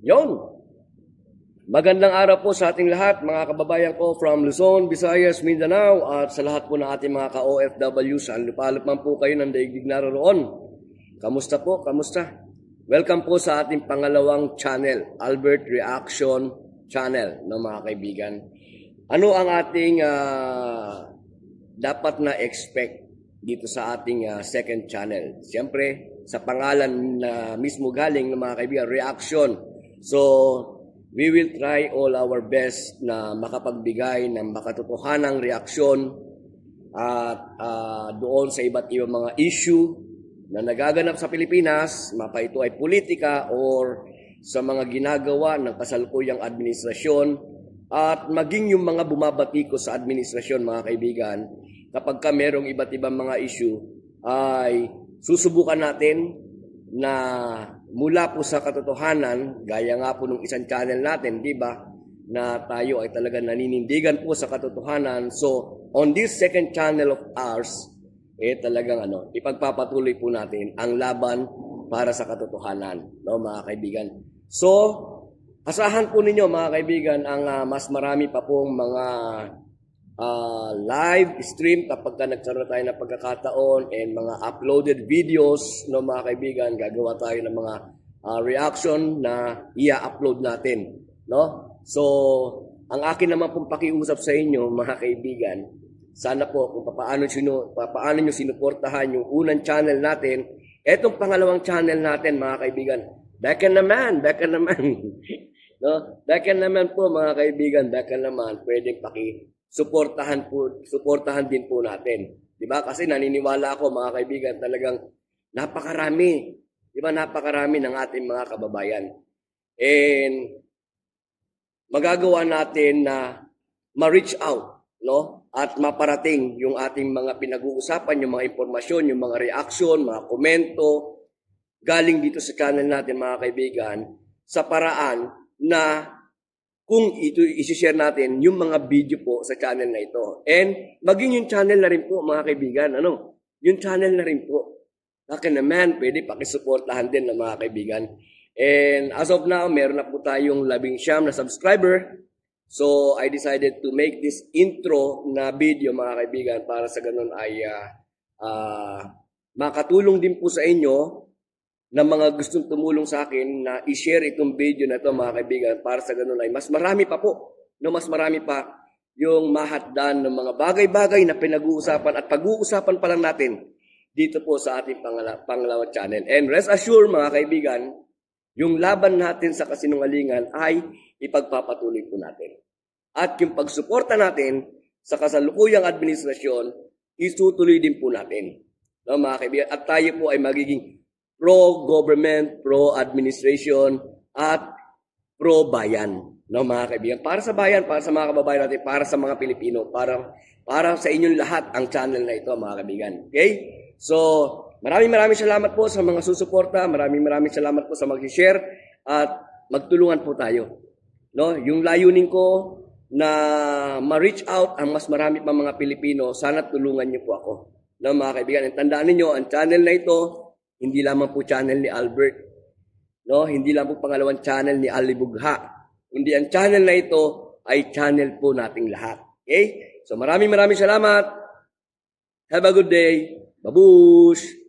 Yon. Magandang araw po sa ating lahat, mga kababayan ko from Luzon, Visayas, Mindanao, at sa lahat po ng ating mga ka-OFW, saan lupalop man po kayo ng daigdig naroon. Kamusta po? Kamusta? Welcome po sa ating pangalawang channel, Albert Reaction Channel, no, mga kaibigan. Ano ang ating dapat na expect dito sa ating second channel? Siyempre, sa pangalan na mismo galing ng mga kaibigan, reaction. So, we will try all our best na makapagbigay ng makatotohanang reaksyon at doon sa iba't ibang mga issue na nagaganap sa Pilipinas, mapa ito ay politika or sa mga ginagawa ng kasalukuyang administrasyon at maging yung mga bumabatiko sa administrasyon, mga kaibigan, kapag ka merong iba't ibang mga issue ay susubukan natin na mula po sa katotohanan, gaya nga po nung isang channel natin, di ba, na tayo ay talaga naninindigan po sa katotohanan. So, on this second channel of ours, talagang ipagpapatuloy po natin ang laban para sa katotohanan, no, mga kaibigan. So, asahan po ninyo, mga kaibigan, ang mas marami pa pong mga live stream kapag nagkaroon tayo ng pagkakataon and mga uploaded videos, no, mga kaibigan, gagawa tayo ng mga reaction na i-upload natin, no? So, ang akin naman pong pakiusap sa inyo, mga kaibigan, sana po kung paano nyo sinuportahan yung unang channel natin, etong pangalawang channel natin, mga kaibigan, backan naman, no? Backan naman po, mga kaibigan, backan naman, pwedeng suportahan din po natin. 'Di ba? Kasi naniniwala ako, mga kaibigan, talagang napakarami. 'Di ba? Napakarami ng ating mga kababayan. And magagawa natin na ma-reach out, no? At maparating yung ating mga pinag-uusapan, yung mga impormasyon, yung mga reaction, mga komento galing dito sa channel natin, mga kaibigan, sa paraan na kung ito i-share natin yung mga video po sa channel na ito. And maging yung channel na rin po, mga kaibigan, yung channel na rin po. Akin naman, pwede pakisuportahan din ng mga kaibigan. And as of now, meron na po tayong 19 na subscriber. So, I decided to make this intro na video, mga kaibigan, para sa ganun ay makatulong din po sa inyo na mga gustong tumulong sa akin na i-share itong video na ito, mga kaibigan, para sa ganun ay mas marami pa po, no, mas marami pa yung mahatdan ng mga bagay-bagay na pinag-uusapan at pag-uusapan pa lang natin dito po sa ating pangalawang channel. And rest assured, mga kaibigan, yung laban natin sa kasinungalingan ay ipagpapatuloy po natin. At yung pagsuporta natin sa kasalukuyang administrasyon, itutuloy din po natin, no, mga kaibigan. At tayo po ay magiging pro-government, pro-administration, at pro-bayan. No, mga kaibigan, para sa bayan, para sa mga kababayan natin, para sa mga Pilipino, para sa inyong lahat ang channel na ito, mga kaibigan. Okay? So, maraming salamat po sa mga susuporta, maraming salamat po sa mag-share, at magtulungan po tayo. No, yung layunin ko na ma-reach out ang mas marami pa mga Pilipino, sana tulungan niyo po ako. No, mga kaibigan, and tandaan niyo, ang channel na ito, hindi lamang po channel ni Albert, no? Hindi lang po pangalawang channel ni Ali Bugha. Hindi, ang channel na ito ay channel po nating lahat. Okay? So maraming salamat. Have a good day. Babush!